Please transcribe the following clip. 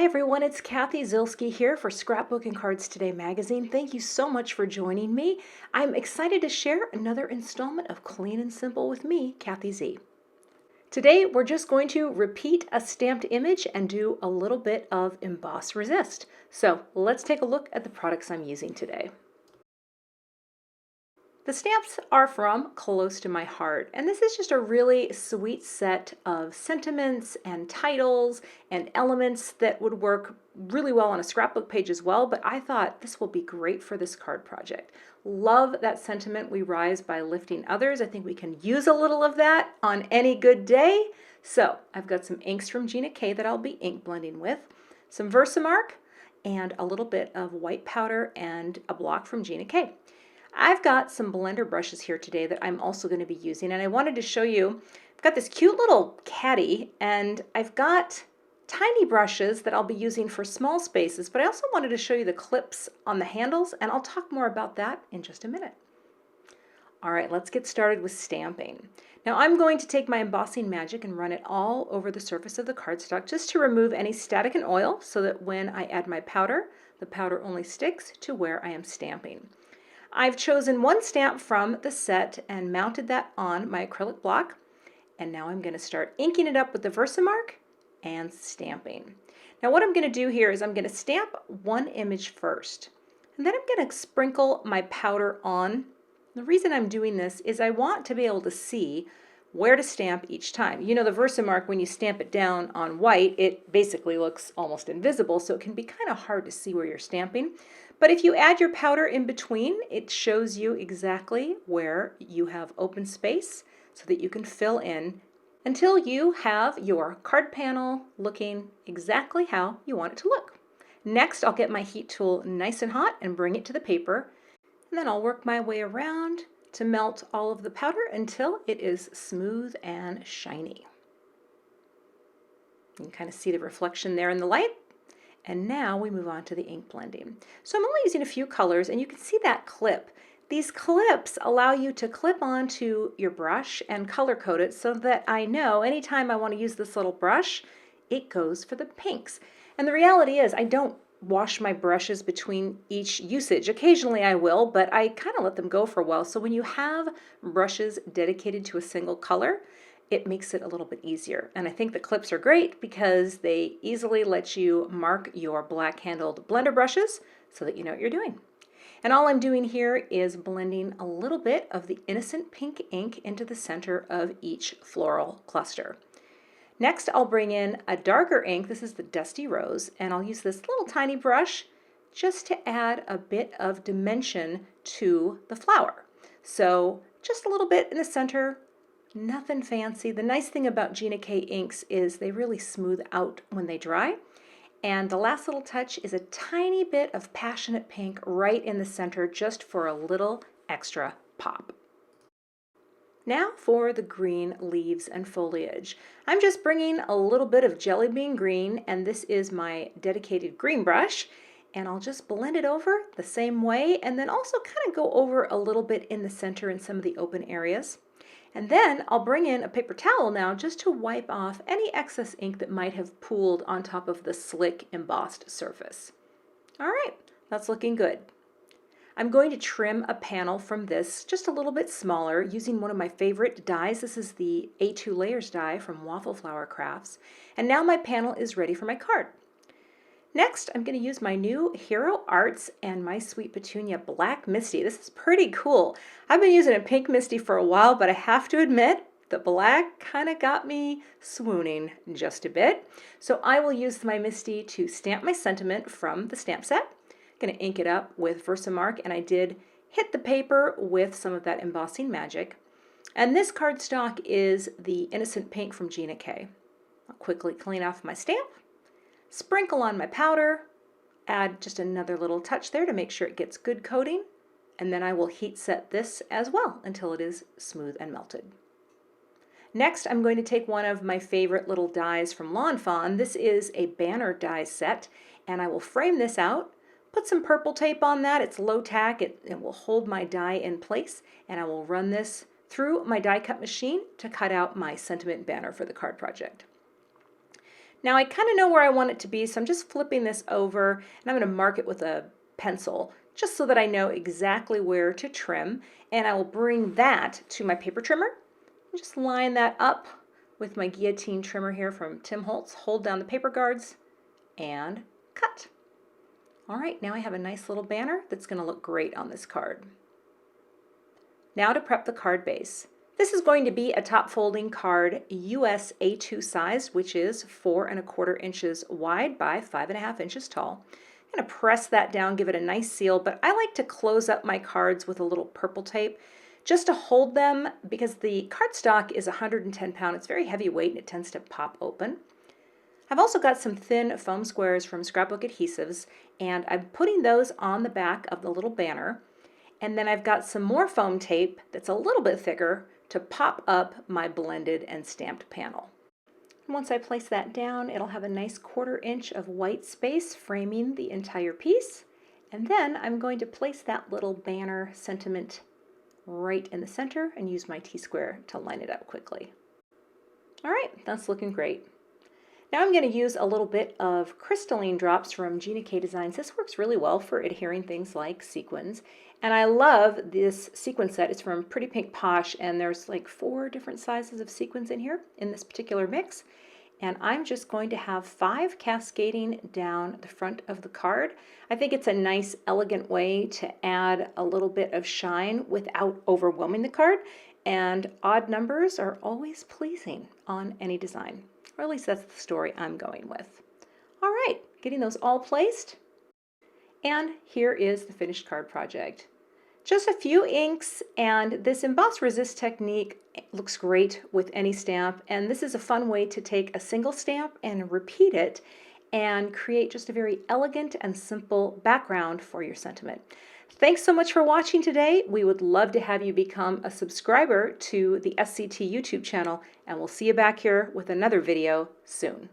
Hi everyone, it's Cathy Zielske here for Scrapbook and Cards Today magazine. Thank you so much for joining me. I'm excited to share another installment of Clean and Simple with me, Cathy Z. Today we're just going to repeat a stamped image and do a little bit of Emboss Resist. So let's take a look at the products I'm using today. The stamps are from Close to My Heart, and this is just a really sweet set of sentiments and titles and elements that would work really well on a scrapbook page as well, but I thought this will be great for this card project. Love that sentiment, we rise by lifting others. I think we can use a little of that on any good day. So I've got some inks from Gina K that I'll be ink blending with, some Versamark, and a little bit of white powder and a block from Gina K. I've got some blender brushes here today that I'm also going to be using, and I wanted to show you, I've got this cute little caddy, and I've got tiny brushes that I'll be using for small spaces, but I also wanted to show you the clips on the handles, and I'll talk more about that in just a minute. All right, let's get started with stamping. Now I'm going to take my embossing magic and run it all over the surface of the cardstock just to remove any static and oil so that when I add my powder, the powder only sticks to where I am stamping. I've chosen one stamp from the set and mounted that on my acrylic block, and now I'm going to start inking it up with the Versamark and stamping. Now what I'm going to do here is I'm going to stamp one image first, and then I'm going to sprinkle my powder on. The reason I'm doing this is I want to be able to see where to stamp each time. You know, the Versamark, when you stamp it down on white, it basically looks almost invisible, so it can be kind of hard to see where you're stamping. But if you add your powder in between, it shows you exactly where you have open space so that you can fill in until you have your card panel looking exactly how you want it to look. Next, I'll get my heat tool nice and hot and bring it to the paper, and then I'll work my way around to melt all of the powder until it is smooth and shiny. You can kind of see the reflection there in the light. And now we move on to the ink blending. So I'm only using a few colors, and you can see that clip. These clips allow you to clip onto your brush and color code it so that I know anytime I want to use this little brush, it goes for the pinks. And the reality is I don't wash my brushes between each usage. Occasionally I will, but I kind of let them go for a while. So when you have brushes dedicated to a single color, it makes it a little bit easier. And I think the clips are great because they easily let you mark your black-handled blender brushes so that you know what you're doing. And all I'm doing here is blending a little bit of the innocent pink ink into the center of each floral cluster. Next, I'll bring in a darker ink. This is the Dusty Rose, and I'll use this little tiny brush just to add a bit of dimension to the flower. So just a little bit in the center, nothing fancy. The nice thing about Gina K inks is they really smooth out when they dry. And the last little touch is a tiny bit of Passionate Pink right in the center just for a little extra pop. Now for the green leaves and foliage. I'm just bringing a little bit of Jelly Bean Green, and this is my dedicated green brush, and I'll just blend it over the same way and then also kind of go over a little bit in the center in some of the open areas. And then I'll bring in a paper towel now just to wipe off any excess ink that might have pooled on top of the slick embossed surface. All right, that's looking good. I'm going to trim a panel from this just a little bit smaller using one of my favorite dies. This is the A2 Layers die from Waffle Flower Crafts. And now my panel is ready for my card. Next, I'm going to use my new Hero Arts and My Sweet Petunia Black Misty. This is pretty cool. I've been using a pink Misty for a while, but I have to admit, the black kind of got me swooning just a bit. So I will use my Misty to stamp my sentiment from the stamp set. I'm going to ink it up with Versamark, and I did hit the paper with some of that embossing magic. And this cardstock is the Innocent Pink from Gina K. I'll quickly clean off my stamp, sprinkle on my powder, add just another little touch there to make sure it gets good coating, and then I will heat set this as well until it is smooth and melted. Next, I'm going to take one of my favorite little dies from Lawn Fawn. This is a banner die set, and I will frame this out, put some purple tape on that. It's low tack, it will hold my die in place, and I will run this through my die cut machine to cut out my sentiment banner for the card project. Now I kind of know where I want it to be, so I'm just flipping this over and I'm going to mark it with a pencil just so that I know exactly where to trim. And I will bring that to my paper trimmer and just line that up with my guillotine trimmer here from Tim Holtz. Hold down the paper guards and cut. All right, now I have a nice little banner that's going to look great on this card. Now to prep the card base. This is going to be a top folding card, US A2 size, which is 4¼ inches wide by 5½ inches tall. I'm going to press that down, give it a nice seal, but I like to close up my cards with a little purple tape just to hold them because the cardstock is 110 pounds. It's very heavyweight and it tends to pop open. I've also got some thin foam squares from Scrapbook Adhesives, and I'm putting those on the back of the little banner. And then I've got some more foam tape that's a little bit thicker to pop up my blended and stamped panel. And once I place that down, it'll have a nice 1/4 inch of white space framing the entire piece. And then I'm going to place that little banner sentiment right in the center and use my T-square to line it up quickly. All right, that's looking great. Now I'm going to use a little bit of crystalline drops from Gina K Designs. This works really well for adhering things like sequins. And I love this sequin set. It's from Pretty Pink Posh, and there's like 4 different sizes of sequins in here in this particular mix. And I'm just going to have 5 cascading down the front of the card. I think it's a nice, elegant way to add a little bit of shine without overwhelming the card. And odd numbers are always pleasing on any design. Or at least that's the story I'm going with. All right, getting those all placed. And here is the finished card project. Just a few inks, and this emboss resist technique looks great with any stamp. And this is a fun way to take a single stamp and repeat it and create just a very elegant and simple background for your sentiment. Thanks so much for watching today. We would love to have you become a subscriber to the SCT YouTube channel, and we'll see you back here with another video soon.